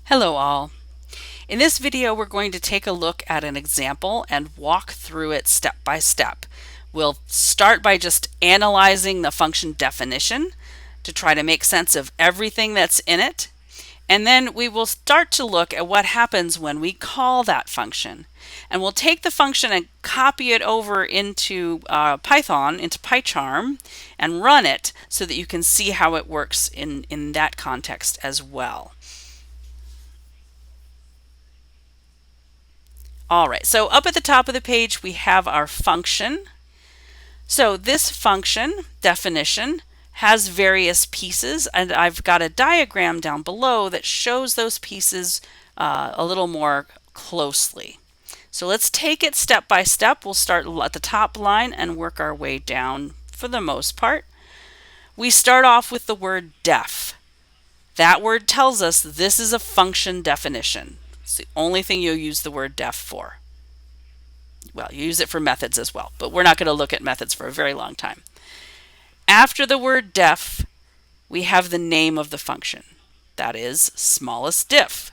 Hello all. In this video we're going to take a look at an example and walk through it step by step. We'll start by just analyzing the function definition to try to make sense of everything that's in it. And then we will start to look at what happens when we call that function. And we'll take the function and copy it over into Python, into PyCharm, and run it so that you can see how it works in that context as well. All right, so up at the top of the page, we have our function. So this function definition has various pieces, and I've got a diagram down below that shows those pieces a little more closely. So let's take it step by step. We'll start at the top line and work our way down for the most part. We start off with the word def. That word tells us this is a function definition. It's the only thing you'll use the word def for. Well, you use it for methods as well, but we're not going to look at methods for a very long time. After the word def, we have the name of the function. That is smallest diff.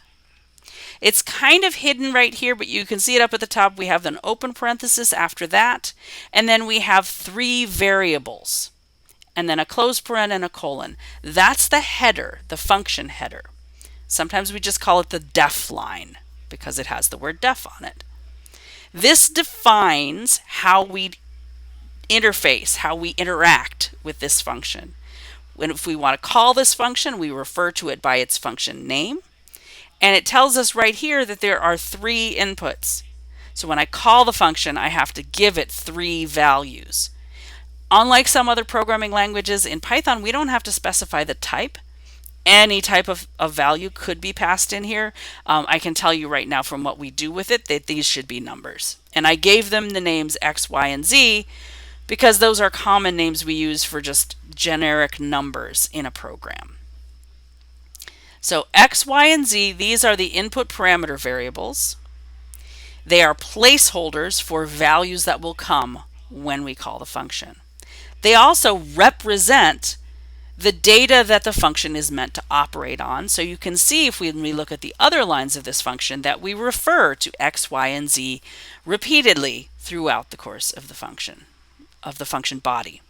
It's kind of hidden right here, but you can see it up at the top. We have an open parenthesis after that, and then we have three variables, and then a closed paren and a colon. That's the header, the function header. Sometimes we just call it the def line because it has the word def on it. This defines how we interface, how we interact with this function. If we want to call this function, we refer to it by its function name. And it tells us right here that there are three inputs. So when I call the function, I have to give it three values. Unlike some other programming languages, in Python, we don't have to specify the type. Any type of value could be passed in here. I can tell you right now from what we do with it that these should be numbers. And I gave them the names X, Y, and Z because those are common names we use for just generic numbers in a program. So X, Y, and Z, these are the input parameter variables. They are placeholders for values that will come when we call the function. They also represent the data that the function is meant to operate on. So you can see when we look at the other lines of this function that we refer to X, Y, and Z repeatedly throughout the course of the function body.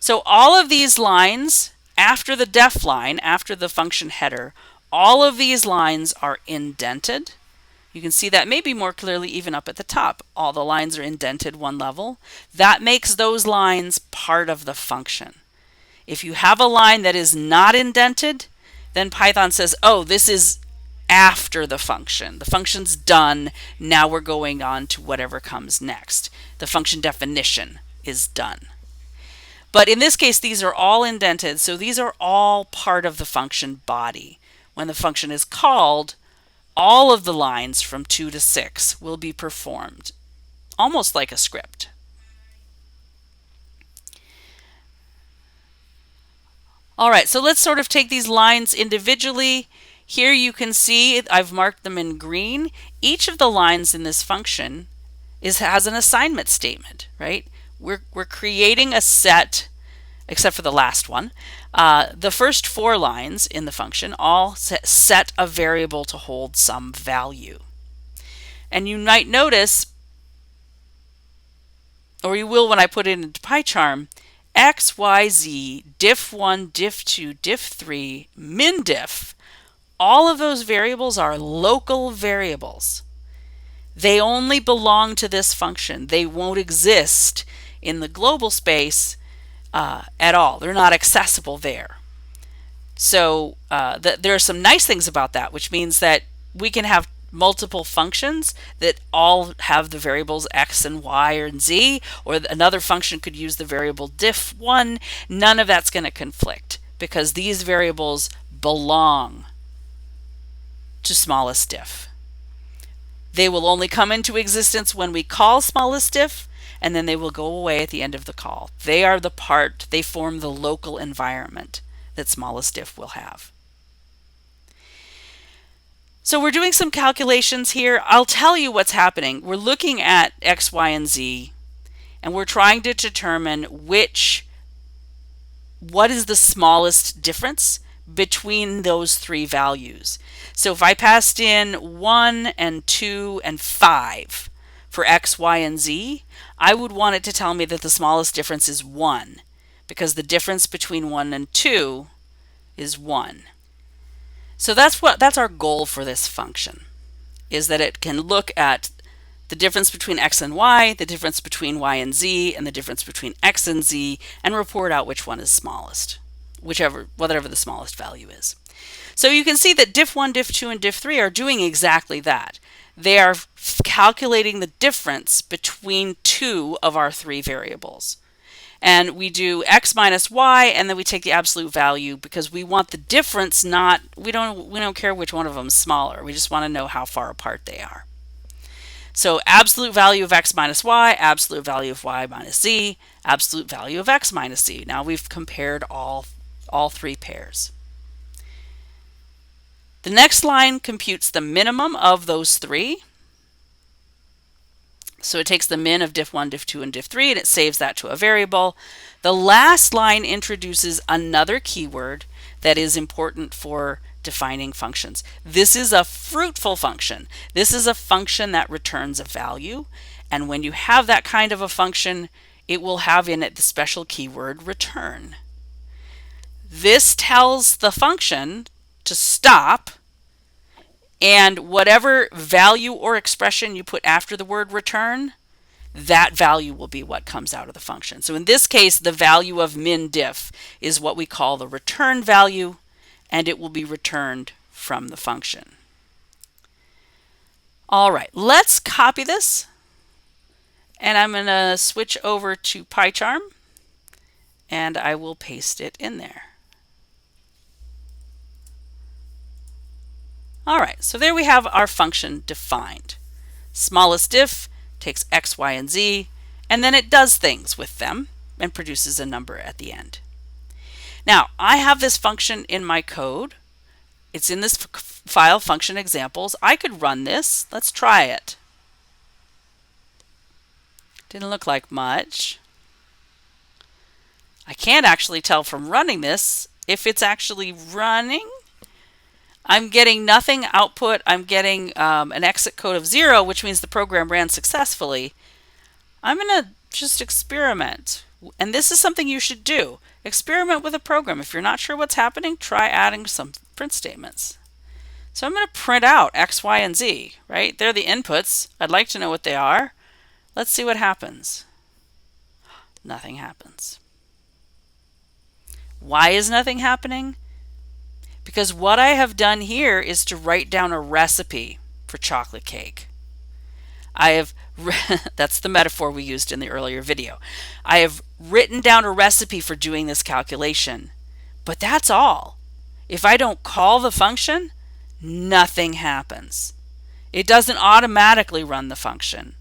So all of these lines after the def line, after the function header, all of these lines are indented. You can see that maybe more clearly even up at the top. All the lines are indented one level. That makes those lines part of the function. If you have a line that is not indented, then Python says, oh, this is after the function. The function's done. Now we're going on to whatever comes next. The function definition is done. But in this case, these are all indented, so these are all part of the function body. When the function is called, all of the lines from 2 to 6 will be performed, almost like a script. All right, so let's sort of take these lines individually. Here you can see I've marked them in green. Each of the lines in this function has an assignment statement, right? We're creating a set, except for the last one. The first 4 lines in the function all set a variable to hold some value. And you might notice, or you will when I put it into PyCharm, X, Y, Z, diff1, diff2, diff3, mindiff, all of those variables are local variables. They only belong to this function. They won't exist in the global space at all. They're not accessible there. So there are some nice things about that, which means that we can have multiple functions that all have the variables X and Y and Z, or another function could use the variable diff1. None of that's going to conflict because these variables belong to smallest diff. They will only come into existence when we call smallest diff, and then they will go away at the end of the call. They are the part, they form the local environment that smallest diff will have. So we're doing some calculations here. I'll tell you what's happening. We're looking at X, Y, and Z, and we're trying to determine what is the smallest difference between those three values. So if I passed in 1 and 2 and 5 for x, y, and z, I would want it to tell me that the smallest difference is 1, because the difference between 1 and 2 is 1. So that's our goal for this function, is that it can look at the difference between x and y, the difference between y and z, and the difference between x and z, and report out which one is smallest, whatever the smallest value is. So you can see that diff1, diff2, and diff3 are doing exactly that. They are calculating the difference between two of our three variables. And we do x minus y, and then we take the absolute value because we want the difference, we don't care which one of them is smaller. We just want to know how far apart they are. So absolute value of x minus y, absolute value of y minus z, absolute value of x minus z. Now we've compared all three pairs. The next line computes the minimum of those three. So it takes the min of diff1, diff2, and diff3, and it saves that to a variable. The last line introduces another keyword that is important for defining functions. This is a fruitful function. This is a function that returns a value. And when you have that kind of a function, it will have in it the special keyword return. This tells the function to stop, and whatever value or expression you put after the word return, that value will be what comes out of the function. So in this case, the value of min diff is what we call the return value, and it will be returned from the function. All right, let's copy this, and I'm going to switch over to PyCharm, and I will paste it in there. All right, so there we have our function defined. Smallest diff takes x, y, and z, and then it does things with them and produces a number at the end. Now, I have this function in my code. It's in this file, function examples. I could run this. Let's try it. Didn't look like much. I can't actually tell from running this if it's actually running. I'm getting nothing output. I'm getting an exit code of 0, which means the program ran successfully. I'm going to just experiment. And this is something you should do. Experiment with a program. If you're not sure what's happening, try adding some print statements. So I'm going to print out x, y, and z, right? They're the inputs. I'd like to know what they are. Let's see what happens. Nothing happens. Why is nothing happening? Because what I have done here is to write down a recipe for chocolate cake. That's the metaphor we used in the earlier video. I have written down a recipe for doing this calculation, but that's all. If I don't call the function, nothing happens. It doesn't automatically run the function.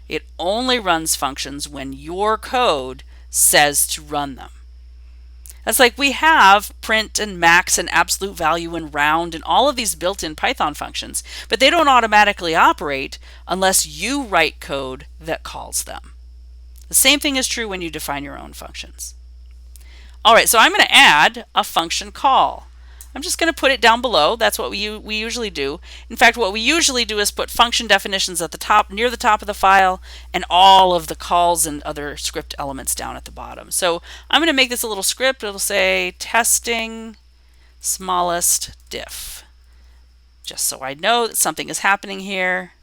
It only runs functions when your code says to run them. That's like we have print and max and absolute value and round and all of these built-in Python functions, but they don't automatically operate unless you write code that calls them. The same thing is true when you define your own functions. All right, so I'm going to add a function call. I'm just going to put it down below. That's what we usually do. In fact, what we usually do is put function definitions at the top, near the top of the file, and all of the calls and other script elements down at the bottom. So I'm going to make this a little script. It'll say testing smallest diff, just so I know that something is happening here.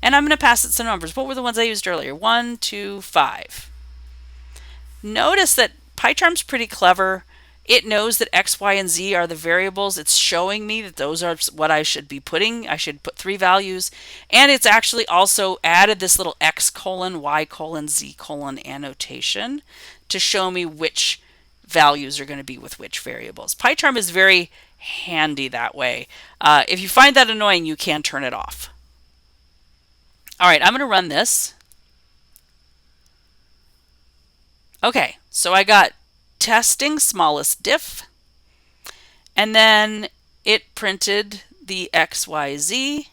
And I'm going to pass it some numbers. What were the ones I used earlier? 1, 2, 5. Notice that PyCharm's pretty clever. It knows that x, y, and z are the variables. It's showing me that those are what I should be putting. I should put 3 values. And it's actually also added this little x colon, y colon, z colon annotation to show me which values are going to be with which variables. PyCharm is very handy that way. If you find that annoying, you can turn it off. All right, I'm going to run this. Okay, so I got testing smallest diff, and then it printed the x, y, z,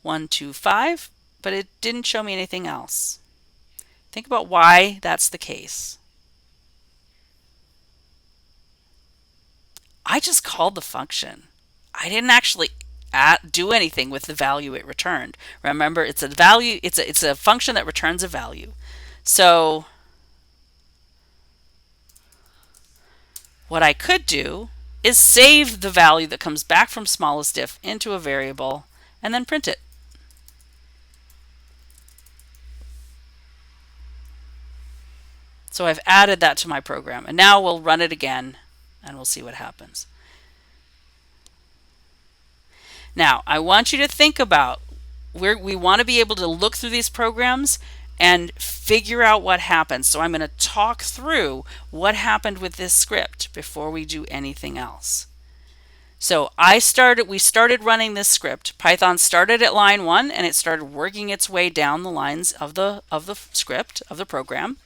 1, 2, 5, but it didn't show me anything else. Think about why that's the case. I just called the function. I didn't actually do anything with the value it returned. Remember, it's a value. It's a function that returns a value. So what I could do is save the value that comes back from smallest diff into a variable and then print it. So I've added that to my program, and now we'll run it again and we'll see what happens. Now, I want you to think about where we want to be able to look through these programs and figure out what happens. So I'm going to talk through what happened with this script before we do anything else. So we started running this script. Python started at line 1 and it started working its way down the lines of the script, of the program.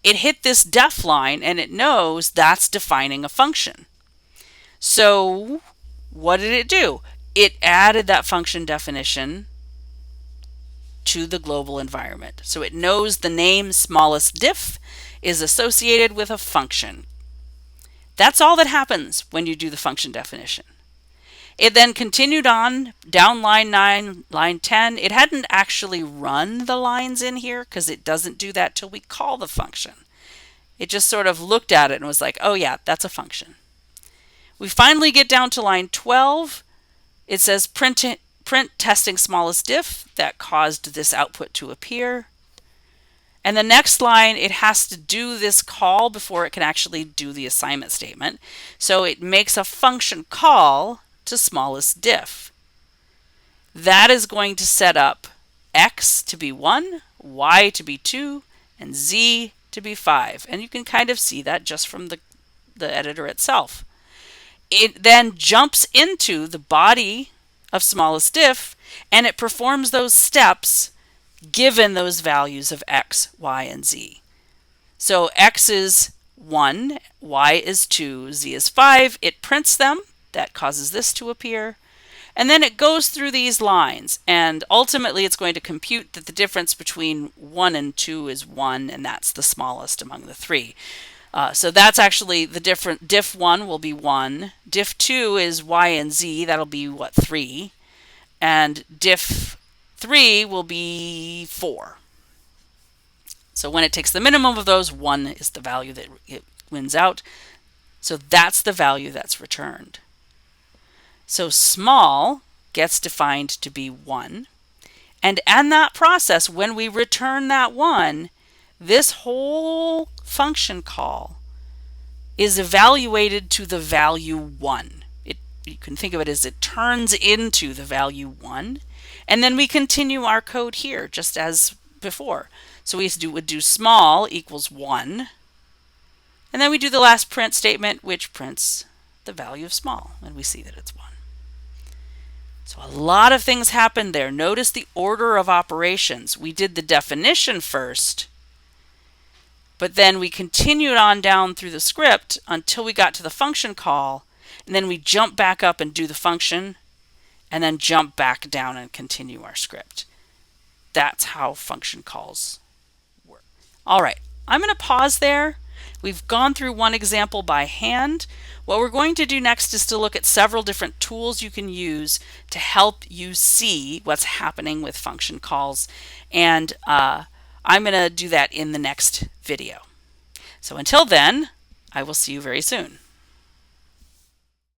It hit this def line and it knows that's defining a function. So what did it do? It added that function definition to the global environment. So it knows the name smallest diff is associated with a function. That's all that happens when you do the function definition. It then continued on down line 9, line 10. It hadn't actually run the lines in here because it doesn't do that till we call the function. It just sort of looked at it and was like, oh yeah, that's a function. We finally get down to line 12. It says print testing smallest diff. That caused this output to appear. And the next line, it has to do this call before it can actually do the assignment statement. So it makes a function call to smallest diff. That is going to set up x to be 1, y to be 2, and z to be 5. And you can kind of see that just from the editor itself. It then jumps into the body of smallest diff and it performs those steps given those values of x, y, and z. So x is 1, y is 2, z is 5. It prints them. That causes this to appear. And then it goes through these lines. And ultimately, it's going to compute that the difference between 1 and 2 is 1, and that's the smallest among the three. So that's actually the different. Diff 1 will be 1. Diff 2 is y and z. That'll be, 3. And diff 3 will be 4. So when it takes the minimum of those, 1 is the value that it wins out. So that's the value that's returned. So small gets defined to be 1. And in that process, when we return that 1, this whole function call is evaluated to the value 1. You can think of it as it turns into the value 1. And then we continue our code here just as before. So we would do small equals 1. And then we do the last print statement, which prints the value of small. And we see that it's 1. So a lot of things happened there. Notice the order of operations. We did the definition first, but then we continued on down through the script until we got to the function call. And then we jump back up and do the function, and then jump back down and continue our script. That's how function calls work. All right, I'm going to pause there. We've gone through one example by hand. What we're going to do next is to look at several different tools you can use to help you see what's happening with function calls. And I'm going to do that in the next video. So until then, I will see you very soon.